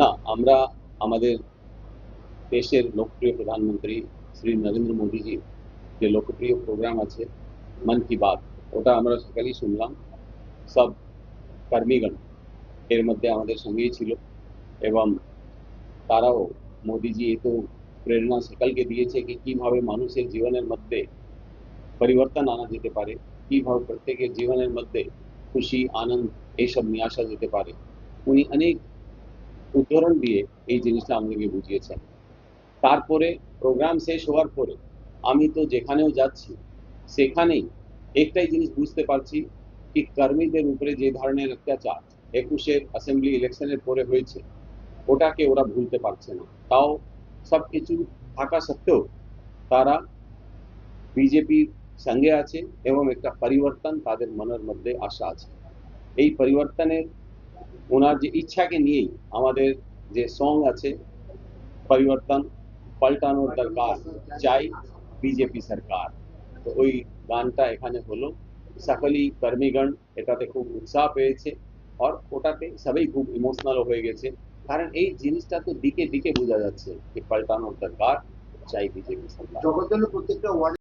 না, আমরা আমাদের দেশের লোকপ্রিয় প্রধানমন্ত্রী শ্রী নরেন্দ্র মোদীজি যে লোকপ্রিয় প্রোগ্রাম আছে মন কি বাত, ওটা আমরা সকালেই শুনলাম। সব কর্মীগণ এর মধ্যে আমাদের সঙ্গেই ছিল এবং তারাও মোদীজি এত প্রেরণা সকলকে দিয়েছে কি কিভাবে মানুষের জীবনের মধ্যে পরিবর্তন আনা যেতে পারে, কিভাবে প্রত্যেকের জীবনের মধ্যে খুশি আনন্দ এইসব নিয়ে আসা যেতে পারে। উনি অনেক উদাহরণ দিয়ে এই জিনিসটা আমাদেরকে বুঝিয়েছেন। তারপরে প্রোগ্রাম শেষ হওয়ার পরে আমি তো যেখানেও যাচ্ছি সেখানেই একটাই জিনিস বুঝতে পারছি কি কর্মীদের উপরে যে ধরনের অত্যাচার 21-এর অ্যাসেম্বলি ইলেকশনের পরে হয়েছে ওটাকে ওরা ভুলতে পারছে না। তাও সবকিছু থাকা সত্ত্বেও তারা বিজেপির সঙ্গে আছে এবং একটা পরিবর্তন তাদের মনের মধ্যে আশা আছে। এই পরিবর্তনের ওনার যে ইচ্ছাকে নিয়েই আমাদের যে সং আছে, পরিবর্তন পাল্টানোর দরকার, চাই বিজেপি সরকার। তো ওই গানটা এখানে হলো, সকলেই কর্মীগণ এটাতে খুব উৎসাহ পেয়েছে আর ওটাতে সবাই খুব ইমোশনাল হয়ে গেছে। কারণ এই জিনিসটা তো দিকে দিকে বোঝা যাচ্ছে যে পাল্টানোর দরকার, চাই বিজেপি সরকার।